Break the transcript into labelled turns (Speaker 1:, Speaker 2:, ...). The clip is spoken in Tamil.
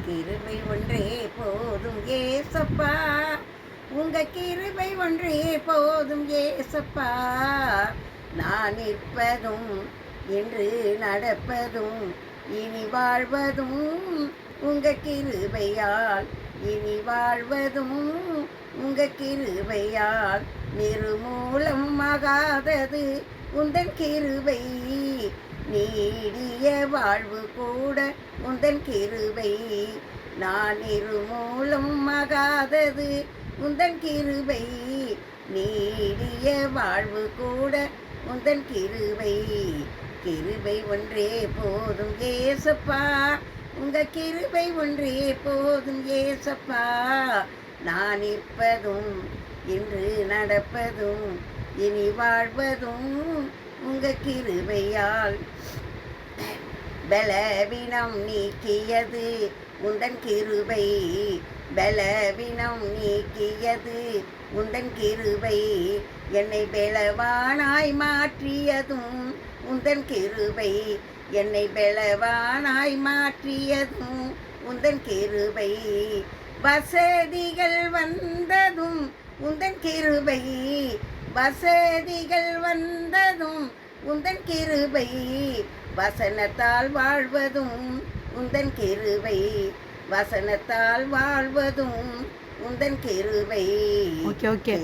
Speaker 1: கிருபை ஒன்றே போதும் ஏசப்பா, உங்க கிருபை ஒன்றே போதும் ஏசப்பா. நான் நிற்பதும் என்று நடப்பதும் இனி வாழ்வதும் உங்க கிருபையால், இனி வாழ்வதும் உங்க கிருபையால். நிர்மூலம் ஆகாதது உந்தன் கிருபை, நீடிய வாழ்வு கூட உந்தன் கிருபை. நான் இருமூலம் ஆகாதது உந்தன் கிருபை, நீடிய வாழ்வு கூட உந்தன் கிருபை. கிருபை ஒன்றே போதும் ஏசப்பா, உங்க கிருபை ஒன்றே போதும் ஏசப்பா. நான் நிற்பதும் இன்று நடப்பதும் இனி வாழ்வதும் உங்க கிருபையால். பலவீனம் நீக்கியது உந்தன் கிருபை, பலவீனம் நீக்கியது உந்தன் கிருபை. என்னை பலவானாய் மாற்றியதும் உந்தன் கிருபை, என்னை பலவானாய் மாற்றியதும் உந்தன் கிருபை. வசதிகள் வந்ததும் உந்தன் கிருபை, வசதிகள் வந்ததும் உந்தன் கிருபை. வசனத்தால் வாழ்வதும் உந்தன் கிருபை, வசனத்தால் வாழ்வதும் உந்தன் கிருபை.
Speaker 2: Okay okay.